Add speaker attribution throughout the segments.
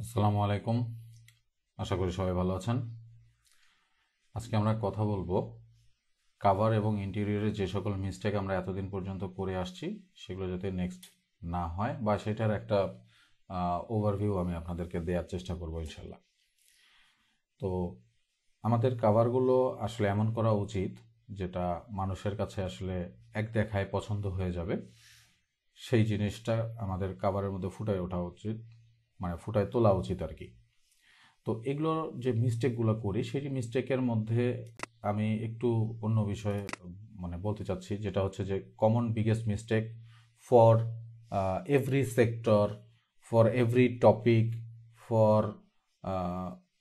Speaker 1: আসসালামু আলাইকুম। আশা করি সবাই ভালো আছেন। আজকে আমরা কথা বলবো কাভার এবং ইন্টেরিয়রের যে সকল মিস্টেক আমরা এতদিন পর্যন্ত করে আসছি সেগুলো যাতে নেক্সট না হয় বা সেটার একটা ওভারভিউ আমি আপনাদেরকে দেওয়ার চেষ্টা করবো ইনশাল্লাহ। তো আমাদের কাভারগুলো আসলে এমন করা উচিত যেটা মানুষের কাছে আসলে এক দেখায় পছন্দ হয়ে যাবে, সেই জিনিসটা আমাদের কাভারের মধ্যে ফুটায় ওঠা উচিত, মানে ফুটায় তোলা উচিত আর কি। তো এগুলো যে মিস্টেকগুলো করি সেই মিস্টেকের মধ্যে আমি একটু অন্য বিষয়ে মানে বলতে চাচ্ছি, যেটা হচ্ছে যে common biggest mistake for every sector, for every topic, for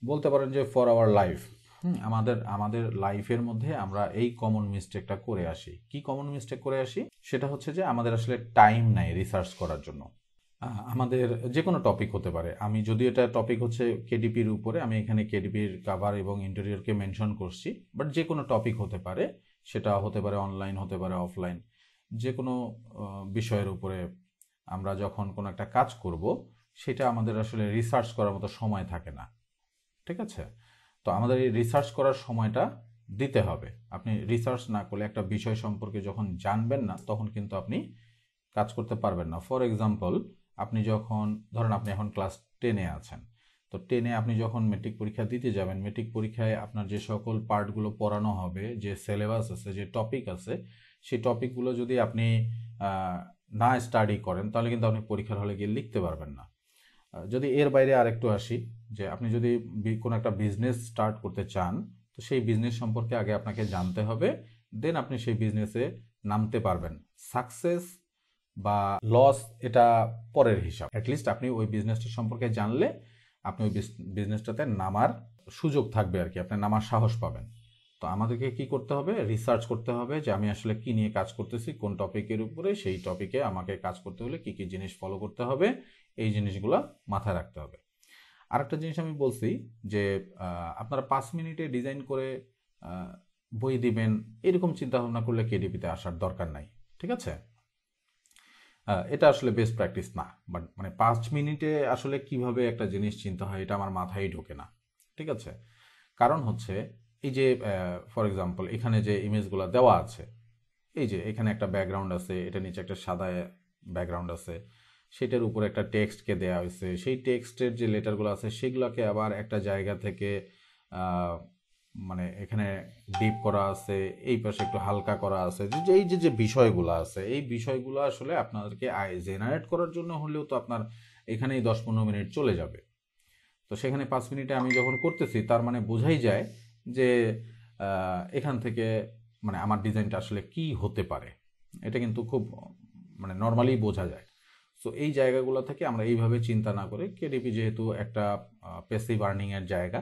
Speaker 1: বলতে পারেন যে ফর আওয়ার লাইফ। আমাদের আমাদের লাইফের মধ্যে আমরা এই কমন মিস্টেকটা করে আসি। কি কমন মিস্টেক করে আসি? সেটা হচ্ছে যে আমাদের আসলে টাইম নাই রিসার্চ করার জন্য। আমাদের যে কোনো টপিক হতে পারে, আমি যদি এটা টপিক হচ্ছে কেডিপির উপরে, আমি এখানে কেডিপির কাভার এবং ইন্টেরিয়রকে মেনশন করছি, বাট যে কোনো টপিক হতে পারে, সেটা হতে পারে অনলাইন, হতে পারে অফলাইন, যে কোনো বিষয়ের উপরে আমরা যখন কোনো একটা কাজ করব সেটা আমাদের আসলে রিসার্চ করার মতো সময় থাকে না। ঠিক আছে? তো আমাদের এই রিসার্চ করার সময়টা দিতে হবে। আপনি রিসার্চ না করলে একটা বিষয় সম্পর্কে যখন জানবেন না তখন কিন্তু আপনি কাজ করতে পারবেন না। ফর এক্সাম্পল, আপনি যখন ধরেন আপনি এখন ক্লাস 10-এ আছেন, তো 10-এ আপনি যখন মেট্রিক পরীক্ষা দিতে যাবেন, মেট্রিক পরীক্ষায় আপনার যে সকল পার্টগুলো পড়ানো হবে, যে সিলেবাস আছে, যে টপিক আছে, সেই টপিকগুলো যদি আপনি না স্টাডি করেন তাহলে কিন্তু আপনি পরীক্ষার হলে গিয়ে লিখতে পারবেন না। যদি এর বাইরে আরেকটু আসি, যে আপনি যদি কোনো একটা বিজনেস স্টার্ট করতে চান, তো সেই বিজনেস সম্পর্কে আগে আপনাকে জানতে হবে, দেন আপনি সেই বিজনেসে নামতে পারবেন। সাকসেস বা লস এটা পরের হিসাব। অ্যাটলিস্ট আপনি ওই বিজনেসটা সম্পর্কে জানলে আপনি ওই বিজনেসটাতে নামার সুযোগ থাকবে আর কি, আপনি নামার সাহস পাবেন। তো আমাদেরকে কি করতে হবে? রিসার্চ করতে হবে যে আমি আসলে কি নিয়ে কাজ করতেছি, কোন টপিকের উপরে, সেই টপিকে আমাকে কাজ করতে হলে কি কি জিনিস ফলো করতে হবে, এই জিনিসগুলো মাথায় রাখতে হবে। আরেকটা জিনিস আমি বলছি যে আপনারা 5 মিনিটে ডিজাইন করে বই দিবেন, এরকম চিন্তা ভাবনা করলে কেডিপিতে আসার দরকার নাই। ঠিক আছে? এটা আসলে বেস্ট প্র্যাকটিস না। বাট মানে 5 মিনিটে আসলে কিভাবে একটা জিনিস চিন্তা হয় এটা আমার মাথায় ঢোকে না। ঠিক আছে? কারণ হচ্ছে এই যে ফর এক্সাম্পল এখানে যে ইমেজগুলো দেওয়া আছে, এই যে এখানে একটা ব্যাকগ্রাউন্ড আছে, এটা নিচে একটা সাদা ব্যাকগ্রাউন্ড আছে, সেটার উপরে একটা টেক্সটকে দেওয়া হয়েছে, সেই টেক্সটের যে লেটারগুলো আছে সেগুলোকে আবার একটা জায়গা থেকে মানে এখানে ডিপ করা আছে, এই পাশে একটু হালকা করা আছে, যে এই যে যে বিষয়গুলো আছে, এই বিষয়গুলো আসলে আপনাদেরকে জেনারেট করার জন্য হলেও তো আপনার এখানেই 10-15 মিনিট চলে যাবে। তো সেখানে 5 মিনিটে আমি যখন করতেছি তার মানে বোঝাই যায় যে এখান থেকে মানে আমার ডিজাইনটা আসলে কি হতে পারে, এটা কিন্তু খুব মানে নর্মালি বোঝা যায়। সো এই জায়গাগুলো থেকে আমরা এইভাবে চিন্তা না করে, কেডিপি যেহেতু একটা প্যাসিভ আর্নিংয়ের জায়গা,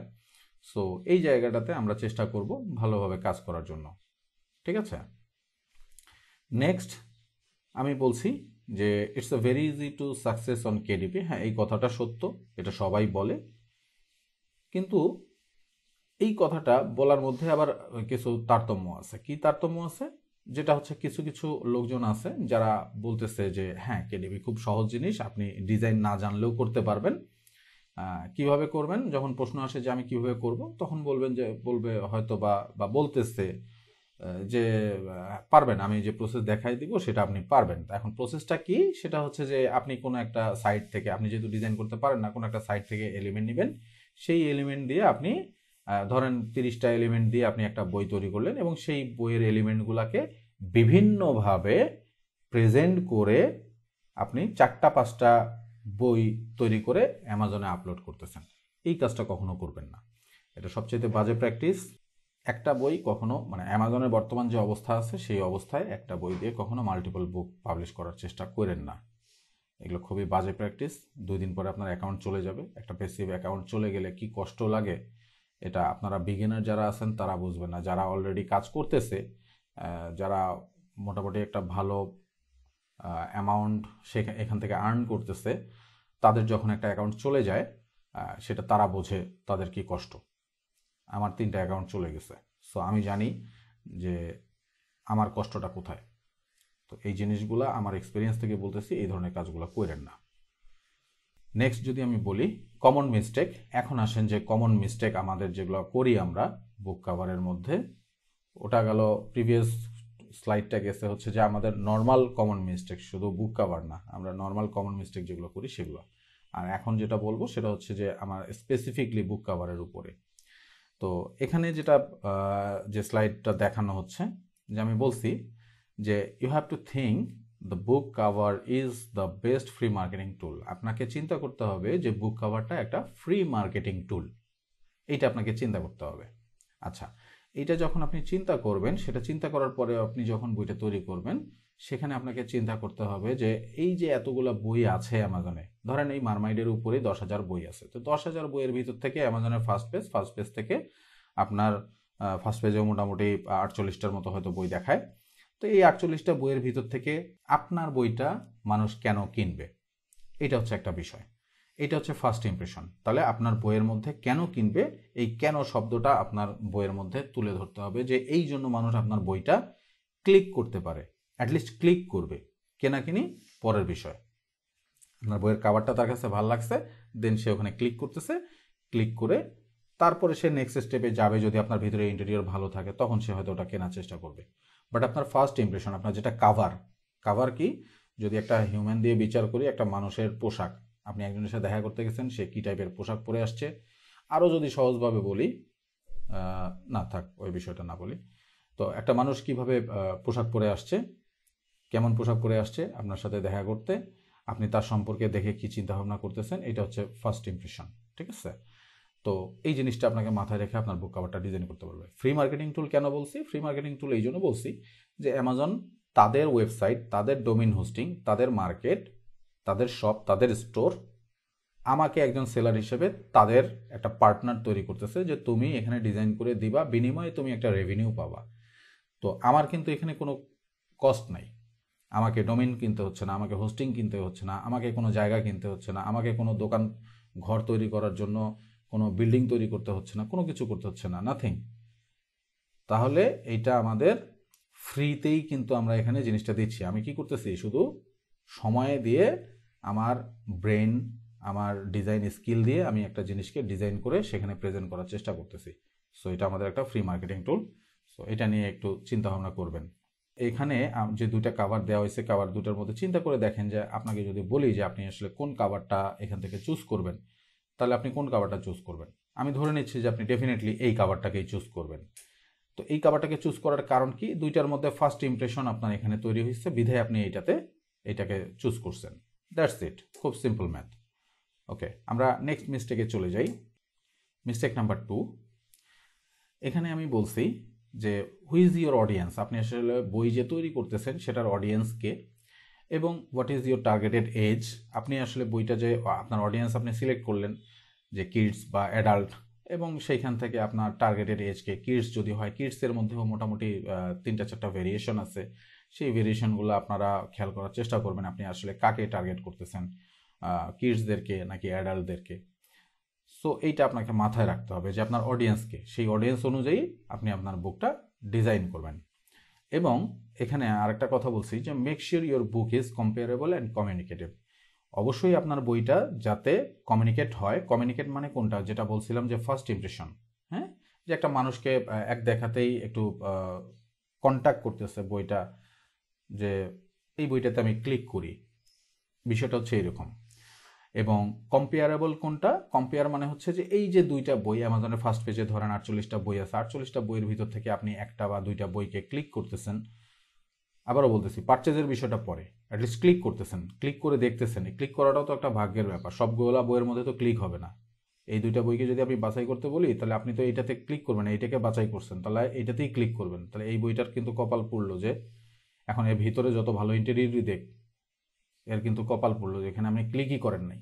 Speaker 1: সো এই জায়গাটাতে আমরা চেষ্টা করব ভালোভাবে কাজ করার জন্য। ঠিক আছে? নেক্সট আমি বলছি যে it's a very easy to success on KDP. হ্যাঁ, এই কথাটা সত্য, এটা সবাই বলে, কিন্তু এই কথাটা বলার মধ্যে আবার কিছু তারতম্য আছে। কি তারতম্য আছে? যেটা হচ্ছে কিছু কিছু লোকজন আছে যারা বলতেছে যে হ্যাঁ, কেডিবি খুব সহজ জিনিস, আপনি ডিজাইন না জানলেও করতে পারবেন। কিভাবে করবেন? যখন প্রশ্ন আসে যে আমি কিভাবে করব, তখন বলবেন যে বলবে হয়তো বা বলতেছে যে পারবেন, আমি যে প্রসেস দেখাই দিব সেটা আপনি পারবেন। এখন প্রসেসটা কি? সেটা হচ্ছে যে আপনি কোনো একটা সাইট থেকে, আপনি যেহেতু ডিজাইন করতে পারেন না, কোনো একটা সাইট থেকে এলিমেন্ট নেবেন, সেই এলিমেন্ট দিয়ে আপনি ধরেন 30টা এলিমেন্ট দিয়ে আপনি একটা বই তৈরি করলেন এবং সেই বইয়ের এলিমেন্টগুলোকে বিভিন্নভাবে প্রেজেন্ট করে আপনি 4টা-5টা বই তৈরি করে অ্যামাজনে আপলোড করতেছেন। এই কাজটা কখনো করবেন না, এটা সবচেয়ে বাজে প্র্যাকটিস। একটা বই কখনো মানে অ্যামাজনের বর্তমান যে অবস্থা আছে সেই অবস্থায় একটা বই দিয়ে কখনো মাল্টিপল বুক পাবলিশ করার চেষ্টা করেন না। এগুলো খুবই বাজে প্র্যাকটিস। 2 দিন পরে আপনার অ্যাকাউন্ট চলে যাবে। একটা প্যাসিভ অ্যাকাউন্ট চলে গেলে কি কষ্ট লাগে, এটা আপনারা বিগিনার যারা আছেন তারা বুঝবেন না। যারা অলরেডি কাজ করতেছে, যারা মোটামুটি একটা ভালো অ্যামাউন্ট এখান থেকে আর্ন করতেছে, তাদের যখন একটা অ্যাকাউন্ট চলে যায় সেটা তারা বোঝে তাদের কি কষ্ট। আমার 3টা অ্যাকাউন্ট চলে গেছে, সো আমি জানি যে আমার কষ্টটা কোথায়। তো এই জিনিসগুলা আমার এক্সপিরিয়েন্স থেকে বলতেছি, এই ধরনের কাজগুলো করেন না। নেক্সট যদি আমি বলি, কমন মিস্টেক। এখন আসেন যে কমন মিস্টেক আমাদের যেগুলো করি আমরা বুক কাভারের মধ্যে, ওটা গেল প্রিভিয়াস স্লাইডটা গেছে হচ্ছে যে আমাদের নর্মাল কমন মিস্টেক, শুধু বুক কাভার না, আমরা নর্মাল কমন মিস্টেক যেগুলো করি সেগুলো। আর এখন যেটা বলবো সেটা হচ্ছে যে আমার স্পেসিফিকলি বুক কাভারের উপরে। তো এখানে যেটা যে স্লাইডটা দেখানো হচ্ছে, যে আমি বলছি যে you have to think the book cover is the best free marketing tool. আপনাকে চিন্তা করতে হবে যে বুক কাভারটা একটা ফ্রি মার্কেটিং টুল, এইটা আপনাকে চিন্তা করতে হবে। আচ্ছা, এইটা যখন আপনি চিন্তা করবেন, সেটা চিন্তা করার পরে আপনি যখন বইটা তৈরি করবেন, সেখানে আপনাকে চিন্তা করতে হবে যে এই যে এতগুলো বই আছে অ্যামাজনে, ধরেন এই মারমাইডের উপরেই 10,000 বই আছে, তো 10,000 বইয়ের ভিতর থেকে অ্যামাজনের ফার্স্ট পেজ থেকে আপনার ফার্স্ট পেজেও মোটামুটি 48টার মতো হয়তো বই দেখায়। তো এই 48টা বইয়ের ভিতর থেকে আপনার বইটা মানুষ কেন কিনবে, এটা হচ্ছে একটা বিষয়। এটা হচ্ছে ফার্স্ট ইমপ্রেশন। তাহলে আপনার বইয়ের মধ্যে কেন কিনবে, এই কেন শব্দটা আপনার বইয়ের মধ্যে তুলে ধরতে হবে, যে এই জন্য মানুষ আপনার বইটা ক্লিক করতে পারে, অ্যাটলিস্ট ক্লিক করবে। কেনাকিনি পরের বিষয়। আপনার বইয়ের কাভারটা তার কাছে ভালো লাগছে, দেন সে ওখানে ক্লিক করতেছে, ক্লিক করে তারপরে সে নেক্সট স্টেপে যাবে। যদি আপনার ভিতরে ইন্টেরিয়র ভালো থাকে তখন সে হয়তো ওটা কেনার চেষ্টা করবে। বাট আপনার ফার্স্ট ইমপ্রেশন, আপনার যেটা কাভার কি, যদি একটা হিউম্যান দিয়ে বিচার করি, একটা মানুষের পোশাক, আপনি একজনের সাথে দেখা করতে গেছেন, সে কী টাইপের পোশাক পরে আসছে। আরও যদি সহজভাবে বলি, না থাক ওই বিষয়টা না বলি, তো একটা মানুষ কিভাবে পোশাক পরে আসছে, কেমন পোশাক পরে আসছে আপনার সাথে দেখা করতে, আপনি তার সম্পর্কে দেখে কি চিন্তা ভাবনা করতেছেন, এটা হচ্ছে ফার্স্ট ইমপ্রেশন। ঠিক আছে? তো এই জিনিসটা আপনাকে মাথায় রেখে আপনার বুক কাভারটা ডিজাইন করতে পারবে। ফ্রি মার্কেটিং টুল কেন বলছি? ফ্রি মার্কেটিং টুল এই জন্য বলছি যে অ্যামাজন তাদের ওয়েবসাইট, তাদের ডোমেইন হোস্টিং, তাদের মার্কেট, তাদের শপ, তাদের স্টোর, আমাকে একজন সেলার হিসেবে তাদের একটা পার্টনার তৈরি করতেছে, যে তুমি এখানে ডিজাইন করে দিবা, বিনিময়ে তুমি একটা রেভিনিউ পাবা। তো আমার কিন্তু এখানে কোনো কস্ট নাই, আমাকে ডোমেইন কিনতে হচ্ছে না, আমাকে হোস্টিং কিনতে হচ্ছে না, আমাকে কোনো জায়গা কিনতে হচ্ছে না, আমাকে কোনো দোকান ঘর তৈরি করার জন্য কোনো বিল্ডিং তৈরি করতে হচ্ছে না, কোনো কিছু করতে হচ্ছে না, নাথিং। তাহলে এইটা আমাদের ফ্রিতেই কিন্তু আমরা এখানে জিনিসটা দিচ্ছি। আমি কি করতেছি, শুধু সময় দিয়ে আমার ব্রেন, আমার ডিজাইন স্কিল দিয়ে আমি একটা জিনিসকে ডিজাইন করে সেখানে প্রেজেন্ট করার চেষ্টা করতেছি। সো এটা আমাদের একটা ফ্রি মার্কেটিং টুল। সো এটা নিয়ে একটু চিন্তা ভাবনা করবেন। এখানে যে দুইটা কাভার দেওয়া হয়েছে, কাভার দুটার মধ্যে চিন্তা করে দেখেন যে আপনাকে যদি বলি যে আপনি আসলে কোন কাভারটা এখান থেকে চুজ করবেন, তাহলে আপনি কোন কাভারটা চুজ করবেন? আমি ধরে নিচ্ছি যে আপনি ডেফিনেটলি এই কাভারটাকেই চুজ করবেন। তো এই কাভারটাকে চুজ করার কারণ কি? দুইটার মধ্যে ফার্স্ট ইমপ্রেশন আপনার এখানে তৈরি হয়েছে, বিধায় আপনি এইটাকে চুজ করছেন। দ্যাটস ইট, খুব সিম্পল ম্যাথ। ওকে, আমরা নেক্সট মিস্টেকে চলে যাই। Mistake number 2। এখানে আমি বলছি যে হুই ইজ ইউর অডিয়েন্স, আপনি আসলে বই যে তৈরি করতেছেন সেটার অডিয়েন্স কে, এবং what is your targeted age. আপনি আসলে বইটা যে আপনার অডিয়েন্স আপনি সিলেক্ট করলেন যে কিডস বা অ্যাডাল্ট, এবং সেইখান থেকে আপনার টার্গেটেড এজকে কিডস যদি হয়, কিডসের মধ্যেও মোটামুটি 3-4টা ভেরিয়েশন আছে, সেই ভেরিয়েশনগুলো আপনারা খেয়াল করার চেষ্টা করবেন আপনি আসলে কাকে টার্গেট করতেছেন, কিডসদেরকে নাকি অ্যাডাল্টদেরকে। সো এইটা আপনাকে মাথায় রাখতে হবে যে আপনার অডিয়েন্সকে, সেই অডিয়েন্স অনুযায়ী আপনি আপনার বুকটা ডিজাইন করবেন। এবং এখানে আরেকটা কথা বলছি যে make sure your book is comparable and communicative. অবশ্যই আপনার বইটা যাতে কমিউনিকেট হয়। কমিউনিকেট মানে কোনটা, যেটা বলছিলাম যে ফার্স্ট ইমপ্রেশন, হ্যাঁ, যে একটা মানুষকে এক দেখাতেই একটু কন্ট্যাক্ট করতেছে বইটা, যে এই বইটাতে আমি ক্লিক করি, বিষয়টা হচ্ছে এরকম। এবং কম্পেয়ারেবল কোনটা? কম্পেয়ার মানে হচ্ছে যে এই যে দুইটা বই অ্যামাজনের ফার্স্ট পেজে ধরেন 48টা বই আছে, 48টা বইয়ের ভিতর থেকে আপনি একটা বা দুইটা বইকে ক্লিক করতেছেন। আবারও বলতেছি, পারচেজের বিষয়টা পরে, অ্যাটলিস্ট ক্লিক করতেছেন, ক্লিক করে দেখতেছেন। ক্লিক করাটাও তো একটা ভাগ্যের ব্যাপার, সবগুলা বইয়ের মধ্যে তো ক্লিক হবে না। এই দুইটা বইকে যদি আমি বাছাই করতে বলি, তাহলে আপনি তো এইটাতে ক্লিক করবেন, এইটাকে বাছাই করছেন, তাহলে এইটাতেই ক্লিক করবেন। তাহলে এই বইটার কিন্তু কপাল পুড়লো যে এখন এর ভিতরে যত ভালো ইন্টেরিয়রই দেখ, এর কিন্তু কপাল পুড়লো যে এখানে আপনি ক্লিকই করেন নাই।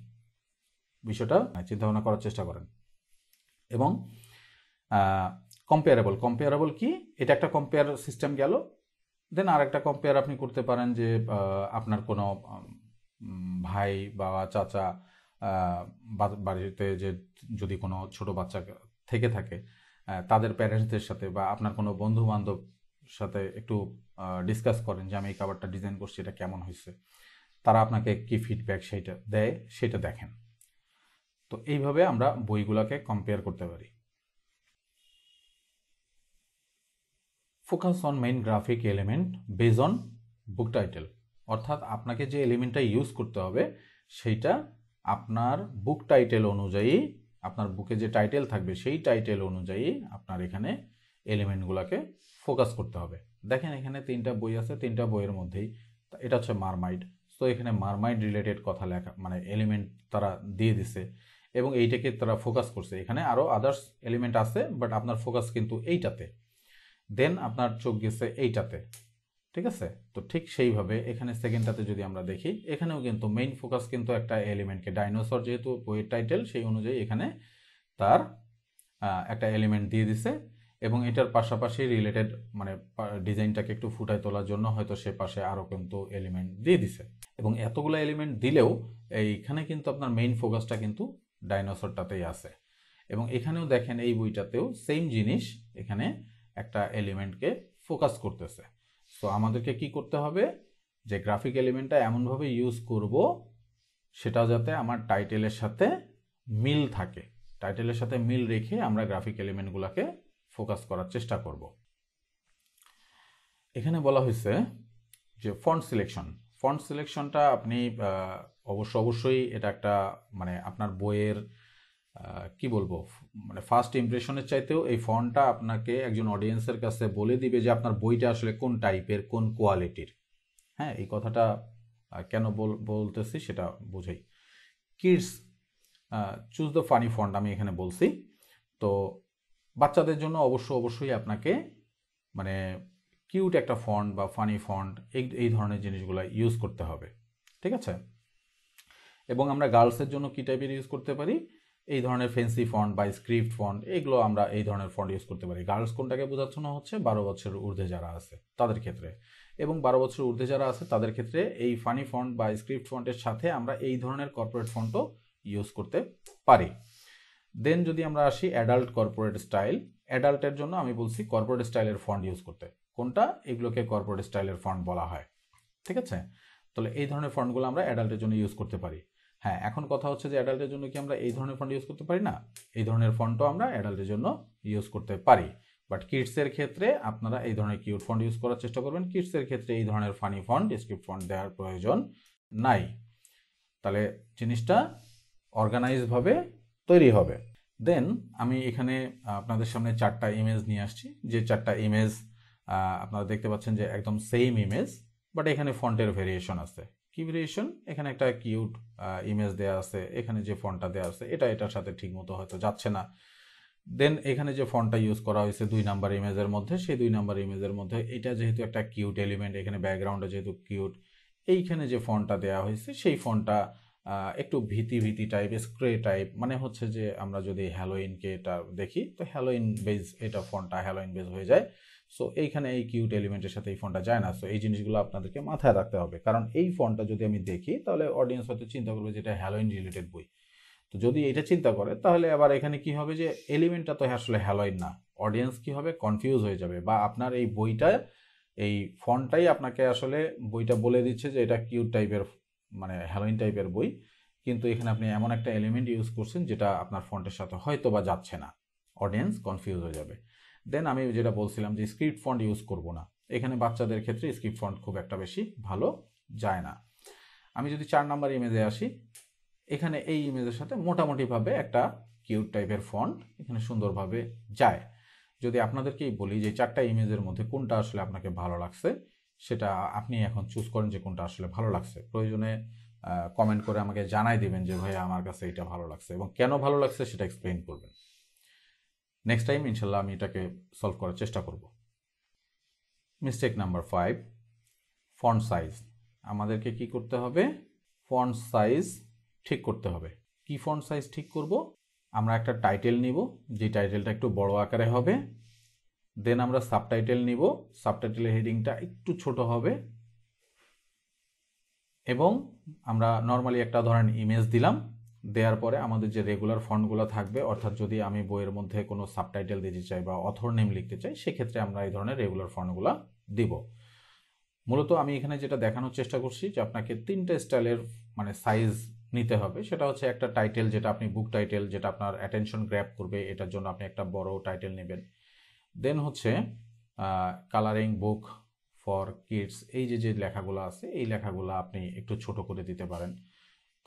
Speaker 1: বিষয়টা চিন্তা ভাবনা করার চেষ্টা করেন। এবং কম্পেয়ারেবল কি, এটা একটা কম্পেয়ার সিস্টেম গেল। দেন আর একটা কম্পেয়ার আপনি করতে পারেন যে আপনার কোনো ভাই বা চাচা বাড়িতে যে যদি কোনো ছোট বাচ্চা থেকে থাকে, তাদের প্যারেন্টসদের সাথে বা আপনার কোনো বন্ধু বান্ধব সাথে একটু ডিসকাস করেন যে আমি এই কাভারটা ডিজাইন করছি, এটা কেমন হয়েছে, তারা আপনাকে কি ফিডব্যাক সেইটা দেয় সেটা দেখেন। তো এইভাবে আমরা বইগুলোকে কম্পেয়ার করতে পারি। Focus on main graphic element base on book title, অর্থাৎ আপনাকে যে এলিমেন্টটা ইউজ করতে হবে সেইটা আপনার বুক টাইটেল অনুযায়ী, আপনার বুকে যে টাইটেল থাকবে সেই টাইটেল অনুযায়ী আপনার এখানে এলিমেন্টগুলোকে ফোকাস করতে হবে। দেখেন এখানে 3টা বই আছে, 3টা বইয়ের মধ্যেই এটা হচ্ছে মারমাইড, তো এখানে মারমাইড রিলেটেড কথা লেখা, মানে এলিমেন্ট তারা দিয়ে দিছে এবং এইটাকে তারা ফোকাস করছে। এখানে আরও আদার্স এলিমেন্ট আছে, বাট আপনার ফোকাস কিন্তু এইটাতে, দেন আপনার চোখ গেছে এইটাতে, ঠিক আছে? তো ঠিক সেইভাবে এখানে সেকেন্ডটাতে যদি আমরা দেখি, এখানেও কিন্তু মেইন ফোকাস কিন্তু একটা এলিমেন্টকে, ডাইনোসর যেহেতু বইয়ের টাইটেল সেই অনুযায়ী এখানে তার একটা এলিমেন্ট দিয়ে দিছে এবং এটার পাশাপাশি রিলেটেড মানে ডিজাইনটাকে একটু ফুটায় তোলার জন্য হয়তো সে পাশে আরও কিন্তু এলিমেন্ট দিয়ে দিছে। এবং এতগুলো এলিমেন্ট দিলেও এইখানে কিন্তু আপনার মেইন ফোকাসটা কিন্তু ডাইনোসরটাতেই আছে। এবং এখানেও দেখেন এই বইটাতেও সেম জিনিস, এখানে একটা এলিমেন্টকে ফোকাস করতেছে। সো আমাদেরকে কি করতে হবে, যে গ্রাফিক এলিমেন্টটা এমনভাবে ইউজ করব সেটা যাতে আমার টাইটেলের সাথে মিল থাকে, টাইটেলের সাথে মিল রেখে আমরা গ্রাফিক এলিমেন্টগুলোকে ফোকাস করার চেষ্টা করব। এখানে বলা হয়েছে যে ফন্ট সিলেকশন, ফন্ট সিলেকশনটা আপনি অবশ্যই এটা একটা মানে আপনার বইয়ের কি বলবো, মানে ফার্স্ট ইমপ্রেশনের চাইতেও এই ফন্টটা আপনাকে একজন অডিয়েন্সের কাছে বলে দিবে যে আপনার বইটা আসলে কোন টাইপের, কোন কোয়ালিটির। হ্যাঁ, এই কথাটা কেন বলতেছি সেটা বোঝাই। Kids choose the funny font আমি এখানে বলছি। তো বাচ্চাদের জন্য অবশ্যই আপনাকে মানে কিউট একটা ফন্ট বা ফানি ফন্ট এই ধরনের জিনিসগুলো ইউজ করতে হবে, ঠিক আছে? এবং আমরা গার্লসের জন্য কী টাইপের ইউজ করতে পারি, এই ধরনের ফেন্সি ফন্ট বা স্ক্রিপ্ট ফন্ট, এগুলো আমরা এই ধরনের ফন্ট ইউজ করতে পারি। গার্লস কোনটাকে বোঝানো হচ্ছে 12 বছরের ঊর্ধ্বে যারা আছে তাদের ক্ষেত্রে, এবং 12 বছরের ঊর্ধ্বে যারা আছে তাদের ক্ষেত্রে এই ফানি ফন্ট বা স্ক্রিপ্ট ফন্টের সাথে আমরা এই ধরনের কর্পোরেট ফন্টও ইউজ করতে পারি। দেন যদি আমরা আসি অ্যাডাল্ট কর্পোরেট স্টাইল, অ্যাডাল্টের জন্য আমি বলছি কর্পোরেট স্টাইলের ফন্ট ইউজ করতে। কোনটা? এগুলোকে কর্পোরেট স্টাইলের ফন্ট বলা হয়, ঠিক আছে? তাহলে এই ধরনের ফন্টগুলো আমরা অ্যাডাল্টের জন্য ইউজ করতে পারি। হ্যাঁ, এখন কথা হচ্ছে যে অ্যাডাল্টের জন্য কি আমরা এই ধরনের ফন্ট ইউজ করতে পারি না? এই ধরনের ফন্টও আমরা অ্যাডাল্টের জন্য ইউজ করতে পারি, বাট কিডসের ক্ষেত্রে আপনারা এই ধরনের কিউট ফন্ট ইউজ করার চেষ্টা করবেন। কিডসের ক্ষেত্রে এই ধরনের ফানি ফন্ট, স্ক্রিপ্ট ফন্ট দেওয়ার প্রয়োজন নাই। তাহলে জিনিসটা অর্গানাইজভাবে তৈরি হবে। দেন আমি এখানে আপনাদের সামনে 4টা ইমেজ নিয়ে আসছি, যে 4টা ইমেজ আপনারা দেখতে পাচ্ছেন যে একদম সেম ইমেজ, বাট এখানে ফন্টের ভেরিয়েশন আছে। কি ভেরিয়েশন? এখানে একটা কিউট ইমেজ দেওয়া আছে, এখানে যে ফন্টটা দেওয়া আছে এটা এটার সাথে ঠিক মতো হয়তো যাচ্ছে না। দেন এখানে যে ফন্টটা ইউজ করা হয়েছে 2 নাম্বার ইমেজের মধ্যে, সেই 2 নাম্বার ইমেজের মধ্যে এটা যেহেতু একটা কিউট এলিমেন্ট, এখানে ব্যাকগ্রাউন্ডে যেহেতু কিউট, এইখানে যে ফন্টটা দেওয়া হয়েছে সেই ফন্টটা একটু ভীতি টাইপ, স্ক্রে টাইপ, মানে হচ্ছে যে আমরা যদি হ্যালোইনকে এটা দেখি তো হ্যালোইন বেজ, এটা ফন্টটা হ্যালোইন বেজ হয়ে যায়। সো এইখানে এই কিউট এলিমেন্টের সাথে এই ফন্টটা যায় না। সো এই জিনিসগুলো আপনাদেরকে মাথায় রাখতে হবে, কারণ এই ফন্টটা যদি আমি দেখি তাহলে অডিয়েন্স হয়তো চিন্তা করবে যে এটা হ্যালোইন রিলেটেড বই। তো যদি এটা চিন্তা করে তাহলে আবার এখানে কি হবে, যে এলিমেন্টটা তো আসলে হ্যালোইন না, অডিয়েন্স কি হবে, কনফিউজ হয়ে যাবে, বা আপনার এই বইটা, এই ফন্টটাই আপনাকে আসলে বইটা বলে দিচ্ছে যে এটা কিউট টাইপের, মানে হ্যালোইন টাইপের বই, কিন্তু এখানে আপনি এমন একটা এলিমেন্ট ইউজ করছেন যেটা আপনার ফন্টের সাথে হয়তো বা যাচ্ছে না, অডিয়েন্স কনফিউজ হয়ে যাবে। দেন আমি যেটা বলছিলাম যে স্ক্রিপ্ট ফন্ট ইউজ করব না, এখানে বাচ্চাদের ক্ষেত্রে স্ক্রিপ্ট ফন্ট খুব একটা বেশি ভালো যায় না। আমি যদি 4 নাম্বার ইমেজে আসি, এখানে এই ইমেজের সাথে মোটামুটিভাবে একটা কিউট টাইপের ফন্ট এখানে সুন্দরভাবে যায়। যদি আপনাদেরকেই বলি যে 4টা ইমেজের মধ্যে কোনটা আসলে আপনাকে ভালো লাগছে, সেটা আপনি এখন চুজ করেন যে কোনটা আসলে ভালো লাগছে। প্রয়োজনে কমেন্ট করে আমাকে জানাই দিবেন যে ভাই আমার কাছে এটা ভালো লাগছে, এবং কেন ভালো লাগছে সেটা এক্সপ্লেইন করবেন। নেক্সট টাইম ইনশাল্লাহ আমি এটাকে সলভ করার চেষ্টা করব। Mistake number 5, font size. আমাদেরকে কি করতে হবে? ফন্ট সাইজ ঠিক করতে হবে। কি ফন্ট সাইজ ঠিক করব? আমরা একটা টাইটেল নিব, যে টাইটেলটা একটু বড় আকারে হবে। দেন আমরা সাবটাইটেল নিব, সাবটাইটেলের হেডিংটা একটু ছোট হবে, এবং আমরা নর্মালি একটা ধরেন ইমেজ দিলাম। দেওয়ার পরে আমাদের যে রেগুলার ফন্টগুলো থাকবে, অর্থাৎ যদি আমি বইয়ের মধ্যে কোনো সাবটাইটেল দিতে চাই বা অথর নেম লিখতে চাই, সেক্ষেত্রে আমরা এই ধরনের রেগুলার ফন্টগুলো দিব। মূলত আমি এখানে যেটা দেখানোর চেষ্টা করছি যে আপনাকে 3টে স্টাইলের মানে সাইজ নিতে হবে, সেটা হচ্ছে একটা টাইটেল, যেটা আপনি বুক টাইটেল, যেটা আপনার অ্যাটেনশন গ্র্যাব করবে, এটার জন্য আপনি একটা বড় টাইটেল নেবেন। দেন হচ্ছে কালারিং বুক ফর কিডস, এই যে যে লেখাগুলো আছে এই লেখাগুলো আপনি একটু ছোট করে দিতে পারেন।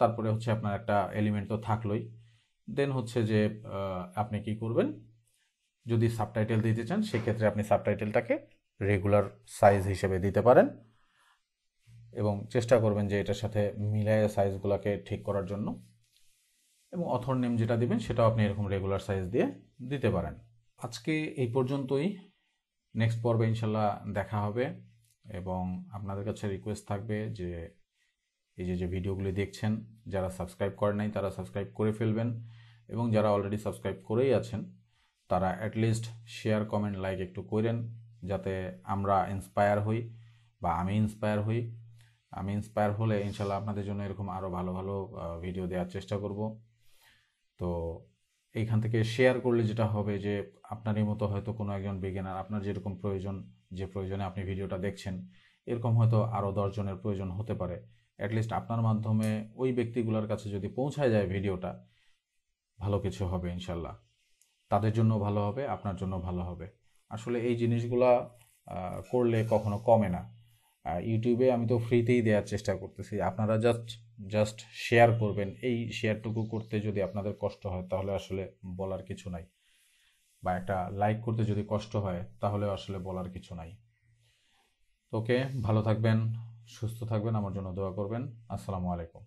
Speaker 1: তারপরে হচ্ছে আপনার একটা এলিমেন্ট তো থাকলোই। দেন হচ্ছে যে আপনি কি করবেন, যদি সাবটাইটেল দিতে চান সেক্ষেত্রে আপনি সাবটাইটেলটাকে রেগুলার সাইজ হিসেবে দিতে পারেন এবং চেষ্টা করবেন যে এটার সাথে মিলায় সাইজগুলোকে ঠিক করার জন্য। এবং অথর নেম যেটা দিবেন সেটাও আপনি এরকম রেগুলার সাইজ দিয়ে দিতে পারেন। আজকে এই পর্যন্তই, নেক্সট পর্বে ইনশাল্লাহ দেখা হবে। এবং আপনাদের কাছে রিকোয়েস্ট থাকবে যে এই যে যে ভিডিওগুলি দেখছেন, যারা সাবস্ক্রাইব করেন নাই তারা সাবস্ক্রাইব করে ফেলবেন, এবং যারা অলরেডি সাবস্ক্রাইব করেই আছেন তারা অ্যাটলিস্ট শেয়ার, কমেন্ট, লাইক একটু করেন, যাতে আমরা ইন্সপায়ার হই বা আমি ইন্সপায়ার হই। আমি ইন্সপায়ার হলে ইনশাল্লাহ আপনাদের জন্য এরকম আরও ভালো ভালো ভিডিও দেওয়ার চেষ্টা করব। তো এইখান থেকে শেয়ার করলে যেটা হবে যে আপনারই মতো হয়তো কোনো একজন বিগিনার, আপনার যেরকম প্রয়োজন, যে প্রয়োজনে আপনি ভিডিওটা দেখছেন, এরকম হয়তো আরও 10 জনের প্রয়োজন হতে পারে। অ্যাটলিস্ট আপনার মাধ্যমে ওই ব্যক্তিগুলোর কাছে যদি পৌঁছায় যায় ভিডিওটা, ভালো কিছু হবে ইনশাল্লাহ। তাদের জন্য ভালো হবে, আপনার জন্য ভালো হবে। আসলে এই জিনিসগুলা করলে কখনো কমে না। ইউটিউবে আমি তো ফ্রিতেই দেওয়ার চেষ্টা করতেছি, আপনারা জাস্ট শেয়ার করবেন। এই শেয়ারটুকু করতে যদি আপনাদের কষ্ট হয় তাহলে আসলে বলার কিছু নাই, বা একটা লাইক করতে যদি কষ্ট হয় তাহলে আসলে বলার কিছু নাই। ওকে, ভালো থাকবেন, সুস্থ থাকবেন, আমার জন্য দোয়া করবেন। আসসালামু আলাইকুম।